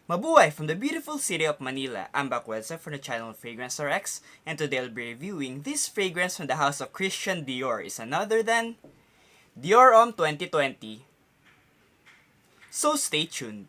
Mabuhay from the beautiful city of Manila. I'm back with from the channel Fragrance RX, and today I'll be reviewing this fragrance from the house of Christian Dior. Is another than Dior Homme 2020. So stay tuned.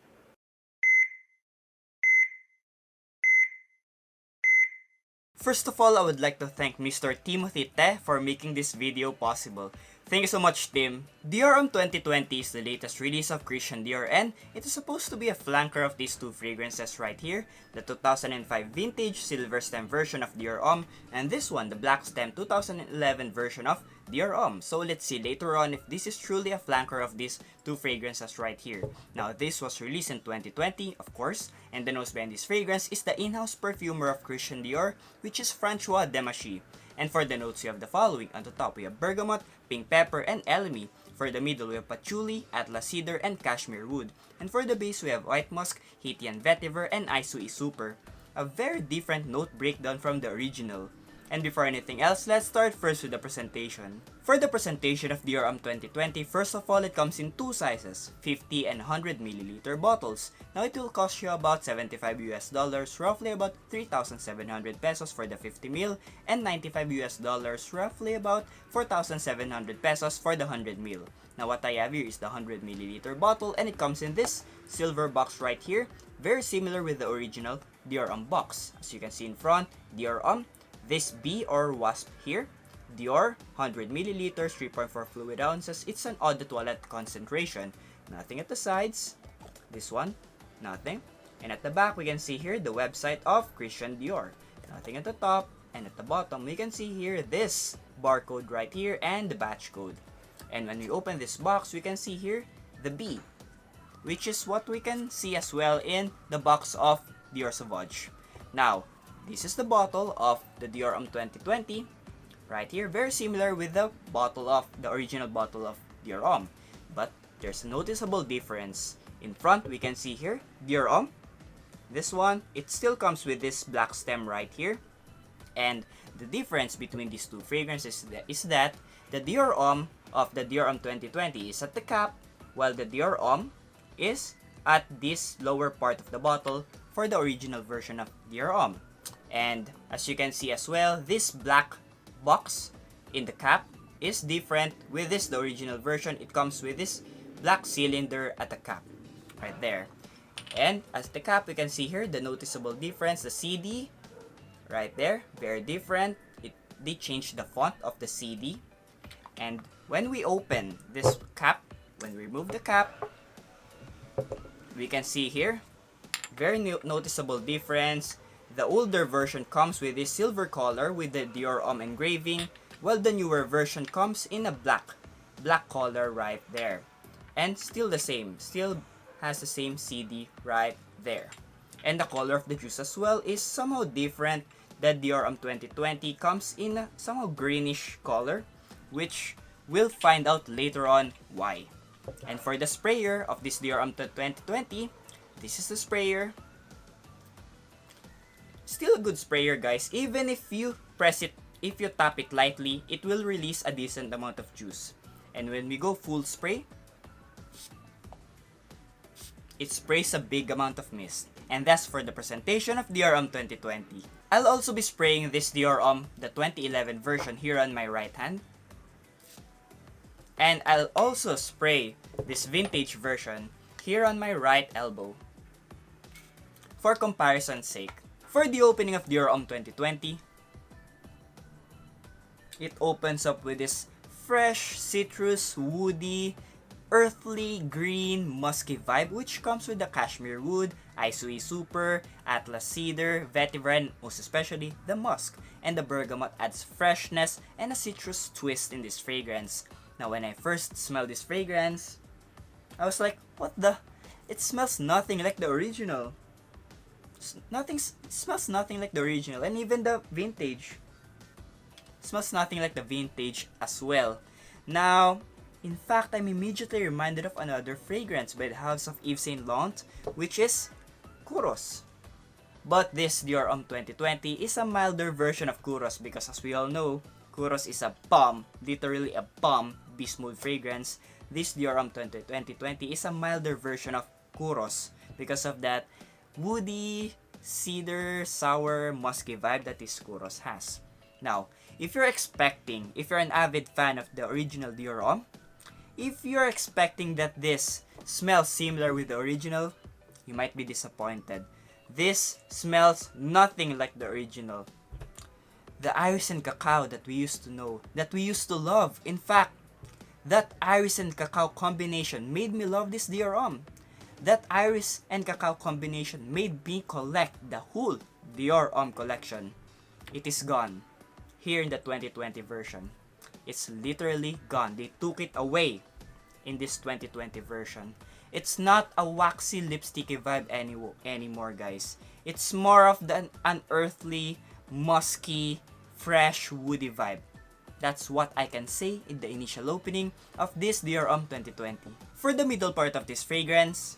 First of all, I would like to thank Mr. Timothy Te for making this video possible. Thank you so much, Tim. Dior Homme 2020 is the latest release of Christian Dior, and it is supposed to be a flanker of these two fragrances right here, the 2005 vintage silver stem version of Dior Homme, and this one, the black stem 2011 version of Dior Homme. So let's see later on if this is truly a flanker of these two fragrances right here. Now, this was released in 2020, of course, and the nose behind this fragrance is the in-house perfumer of Christian Dior, which is Francois Demachy. And for the notes, we have the following. On the top, we have bergamot, pink pepper, and elemi. For the middle, we have patchouli, atlas cedar, and cashmere wood. And for the base, we have white musk, Haitian vetiver, and Isui super. A very different note breakdown from the original. And before anything else, let's start first with the presentation. For the presentation of Dior Homme 2020, first of all, it comes in two sizes, 50 and 100 milliliter bottles. Now it will cost you about $75 US, roughly about 3,700 pesos for the 50 ml, and $95 US, roughly about 4,700 pesos for the 100 ml. Now what I have here is the 100 milliliter bottle, and it comes in this silver box right here, very similar with the original Dior Homme box. As you can see in front, Dior Homme. This bee or wasp here, Dior, 100 milliliters, 3.4 fluid ounces. It's an eau de toilette concentration. Nothing at the sides. This one, nothing. And at the back, we can see here the website of Christian Dior. Nothing at the top. And at the bottom, we can see here this barcode right here and the batch code. And when we open this box, we can see here the bee, which is what we can see as well in the box of Dior Sauvage. Now, this is the bottle of the Dior Homme 2020, right here, very similar with the original bottle of Dior Homme. But there's a noticeable difference. In front, we can see here, Dior Homme. This one, it still comes with this black stem right here. And the difference between these two fragrances is that the Dior Homme of the Dior Homme 2020 is at the cap, while the Dior Homme is at this lower part of the bottle for the original version of Dior Homme. And as you can see as well, this black box in the cap is different with this, the original version. It comes with this black cylinder at the cap, right there. And as the cap, we can see here the noticeable difference. The CD, right there, very different. They changed the font of the CD. And when we open this cap, when we remove the cap, we can see here, very noticeable difference. The older version comes with this silver color with the Dior Homme engraving, while the newer version comes in a black color right there. And still the same, still has the same CD right there. And the color of the juice as well is somehow different. The Dior Homme 2020 comes in a somehow greenish color, which we'll find out later on why. And for the sprayer of this Dior Homme 2020, this is the sprayer. Still a good sprayer, guys. Even if you press it, if you tap it lightly, it will release a decent amount of juice. And when we go full spray, it sprays a big amount of mist. And that's for the presentation of Dior Homme 2020. I'll also be spraying this Dior Homme, the 2011 version, here on my right hand. And I'll also spray this vintage version here on my right elbow, for comparison's sake. For the opening of Dior Homme 2020, it opens up with this fresh, citrus, woody, earthly, green, musky vibe, which comes with the cashmere wood, Isui super, atlas cedar, vetiver, and most especially the musk. And the bergamot adds freshness and a citrus twist in this fragrance. Now, when I first smelled this fragrance, I was like, what the? It smells nothing like the original. It smells nothing like the original, and even the vintage smells nothing like the vintage as well. Now, in fact, I'm immediately reminded of another fragrance by the house of Yves Saint Laurent, which is Kouros. But this Dior Homme 2020 is a milder version of Kouros, because as we all know, Kouros is a bomb, literally a bomb beast mode fragrance. This Dior Homme 2020 is a milder version of Kouros. Because of that, woody, cedar, sour, musky vibe that this Kuros has. Now, if you're an avid fan of the original Dior Homme, if you're expecting that this smells similar with the original, you might be disappointed. This smells nothing like the original. The iris and cacao that we used to know, that we used to love. In fact, that iris and cacao combination made me love this Dior Homme. That iris and cacao combination made me collect the whole Dior Homme collection. It is gone here in the 2020 version. It's literally gone. They took it away in this 2020 version. It's not a waxy lipsticky vibe anymore, guys. It's more of the unearthly, musky, fresh, woody vibe. That's what I can say in the initial opening of this Dior Homme 2020. For the middle part of this fragrance,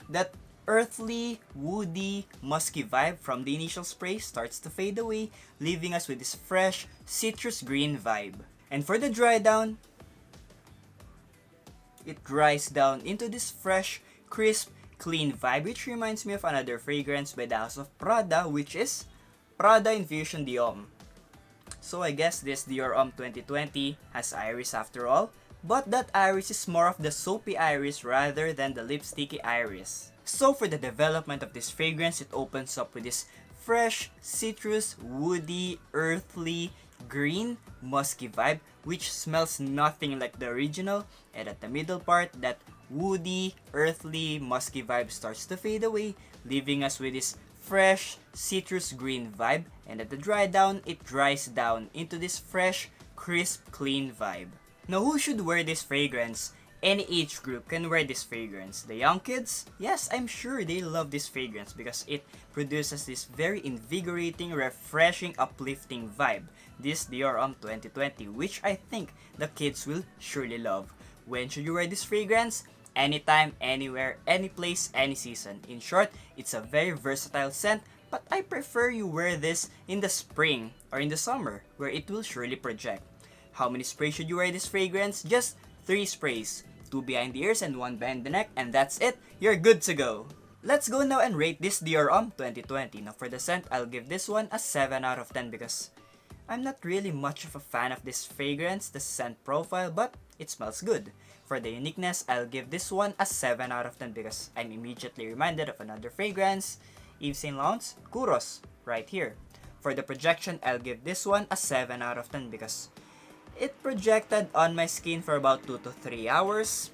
that earthly, woody, musky vibe from the initial spray starts to fade away, leaving us with this fresh, citrus green vibe. And for the dry down, it dries down into this fresh, crisp, clean vibe, which reminds me of another fragrance by the House of Prada, which is Prada Infusion D'Homme. So I guess this Dior Homme 2020 has iris after all, but that iris is more of the soapy iris rather than the lipsticky iris. So for the development of this fragrance, it opens up with this fresh, citrus, woody, earthly, green, musky vibe, which smells nothing like the original, and at the middle part, that woody, earthly, musky vibe starts to fade away, leaving us with this fresh, citrus green vibe, and at the dry down, it dries down into this fresh, crisp, clean vibe. Now, who should wear this fragrance? Any age group can wear this fragrance. The young kids? Yes, I'm sure they love this fragrance because it produces this very invigorating, refreshing, uplifting vibe. This Dior Homme 2020, which I think the kids will surely love. When should you wear this fragrance? Anytime, anywhere, any place, any season. In short, it's a very versatile scent, but I prefer you wear this in the spring or in the summer, where it will surely project. How many sprays should you wear this fragrance? Just 3 sprays. 2 behind the ears and 1 behind the neck, and that's it. You're good to go. Let's go now and rate this Dior Homme 2020. Now for the scent, I'll give this one a 7 out of 10 because I'm not really much of a fan of this fragrance, the scent profile, but it smells good. For the uniqueness, I'll give this one a 7 out of 10 because I'm immediately reminded of another fragrance, Yves Saint Laurent's Kuros, right here. For the projection, I'll give this one a 7 out of 10 because it projected on my skin for about 2 to 3 hours.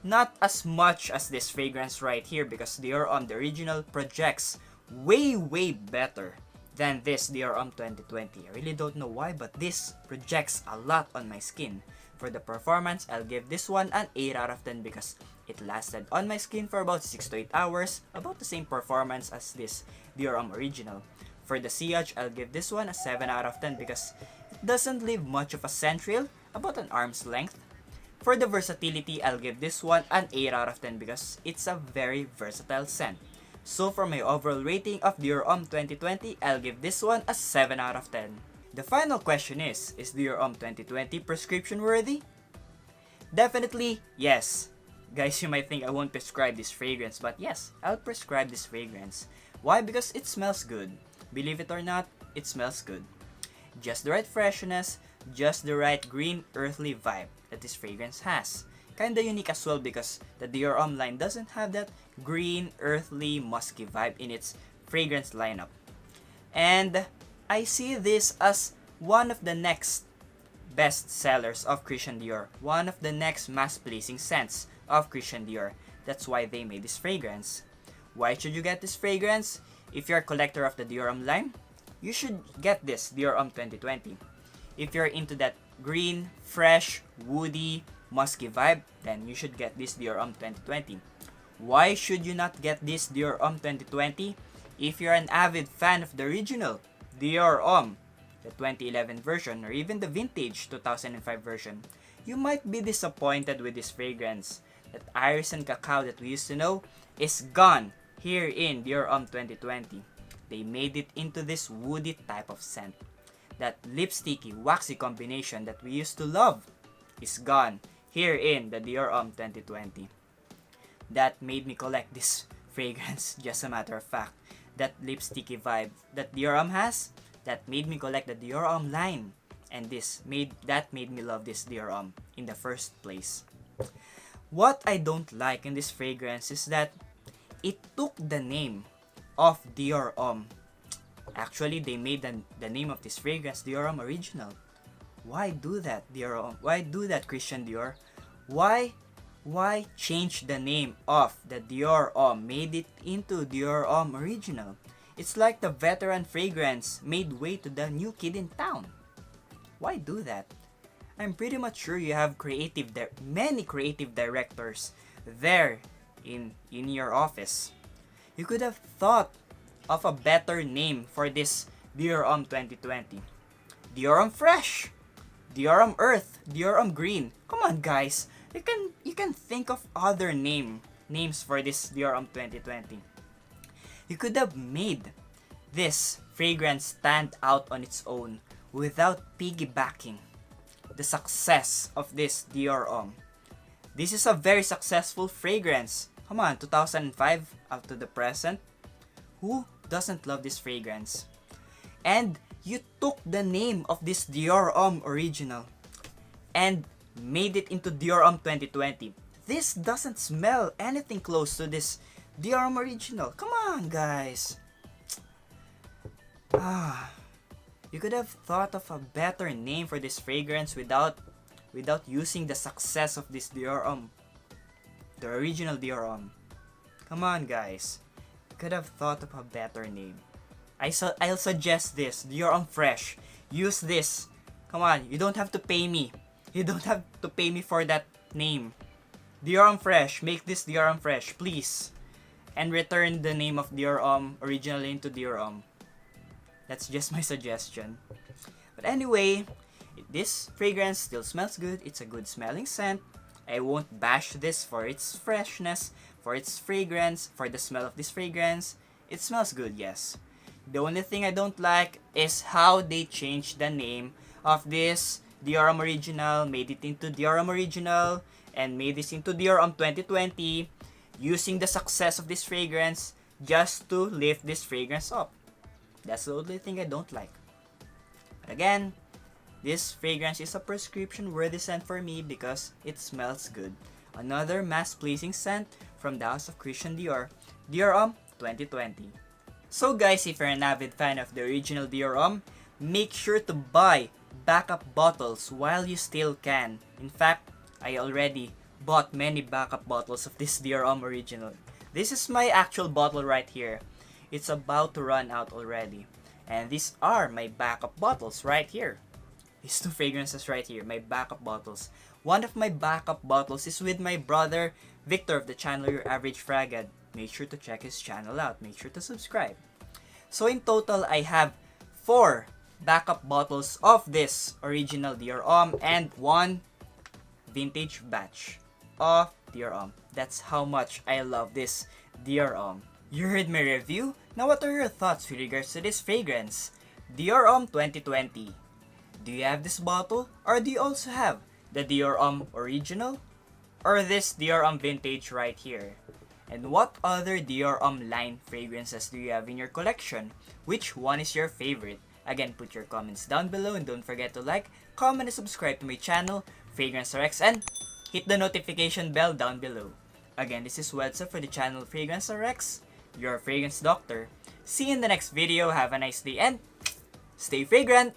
Not as much as this fragrance right here because Dior Homme, the original, projects way better than this Dior Homme 2020. I really don't know why, but this projects a lot on my skin. For the performance, I'll give this one an 8 out of 10 because it lasted on my skin for about 6 to 8 hours, about the same performance as this Dior Homme original. For the sillage, I'll give this one a 7 out of 10 because it doesn't leave much of a scent trail, about an arm's length. For the versatility, I'll give this one an 8 out of 10 because it's a very versatile scent. So for my overall rating of Dior Homme 2020, I'll give this one a 7 out of 10. The final question is Dior Homme 2020 prescription worthy? Definitely yes. Guys, you might think I won't prescribe this fragrance, but yes, I'll prescribe this fragrance. Why? Because it smells good. Believe it or not, it smells good. Just the right freshness, just the right green earthly vibe that this fragrance has. Kinda unique as well because the Dior Homme line doesn't have that green earthly musky vibe in its fragrance lineup. And I see this as one of the next best sellers of Christian Dior, one of the next mass-pleasing scents of Christian Dior. That's why they made this fragrance. Why should you get this fragrance? If you're a collector of the Dior Homme line, you should get this Dior Homme 2020. If you're into that green, fresh, woody, musky vibe, then you should get this Dior Homme 2020. Why should you not get this Dior Homme 2020? If you're an avid fan of the original Dior Homme, the 2011 version, or even the vintage 2005 version, you might be disappointed with this fragrance. That iris and cacao that we used to know is gone here in Dior Homme 2020. They made it into this woody type of scent. That lipsticky, waxy combination that we used to love is gone here in the Dior Homme 2020. that made me collect this fragrance. Just a matter of fact, that lipsticky vibe that Dior Homme has, that made me collect the Dior Homme line, and that made me love this Dior Homme in the first place. What I don't like in this fragrance is that it took the name of Dior Homme. Actually, they made the name of this fragrance Dior Homme Original. Why do that, Dior Homme? Why do that, Christian Dior? Why change the name of the Dior Homme, made it into Dior Homme Original? It's like the veteran fragrance made way to the new kid in town. Why do that? I'm pretty much sure you have many creative directors there in your office. You could have thought of a better name for this Dior Homme 2020. Dior Homme Fresh, Dior Homme Earth, Dior Homme Green. Come on, guys. You can think of other names for this Dior Homme 2020. You could have made this fragrance stand out on its own without piggybacking the success of this Dior Homme. This is a very successful fragrance. Come on, 2005 up to the present. Who doesn't love this fragrance? And you took the name of this Dior Homme Original and made it into Dior Homme 2020. This doesn't smell anything close to this Dior Homme Original. Come on, guys. You could have thought of a better name for this fragrance without using the success of this Dior Homme, the original Dior Homme. Come on, guys. You could have thought of a better name. I'll suggest this, Dior Homme Fresh. Use this. Come on, you don't have to pay me. You don't have to pay me for that name. Dior Homme Fresh. Make this Dior Homme Fresh, please. And return the name of Dior Homme Original into Dior Homme. That's just my suggestion. But anyway, this fragrance still smells good. It's a good smelling scent. I won't bash this for its freshness, for its fragrance, for the smell of this fragrance. It smells good, yes. The only thing I don't like is how they changed the name of this Dior Homme Original, made it into Dior Homme Original, and made this into Dior Homme 2020, using the success of this fragrance just to lift this fragrance up. That's the only thing I don't like. But again, this fragrance is a prescription-worthy scent for me because it smells good. Another mass-pleasing scent from the house of Christian Dior, Dior Homme 2020. So guys, if you're an avid fan of the original Dior Homme, make sure to buy backup bottles while you still can. In fact, I already bought many backup bottles of this Dior Homme Original. This is my actual bottle right here. It's about to run out already. And these are my backup bottles right here. These two fragrances right here, my backup bottles. One of my backup bottles is with my brother, Victor of the channel Your Average Fraghead. Make sure to check his channel out. Make sure to subscribe. So in total, I have 4 backup bottles of this original Dior Homme and 1 vintage batch of Dior Homme. That's how much I love this Dior Homme. You heard my review? Now what are your thoughts with regards to this fragrance? Dior Homme 2020. Do you have this bottle? Or do you also have the Dior Homme Original? Or this Dior Homme Vintage right here? And what other Dior Homme line fragrances do you have in your collection? Which one is your favorite? Again, put your comments down below and don't forget to like, comment, and subscribe to my channel, Fragheads Philippines, and hit the notification bell down below. Again, this is Wedsa for the channel Fragheads Philippines, your fragrance doctor. See you in the next video. Have a nice day and stay fragrant!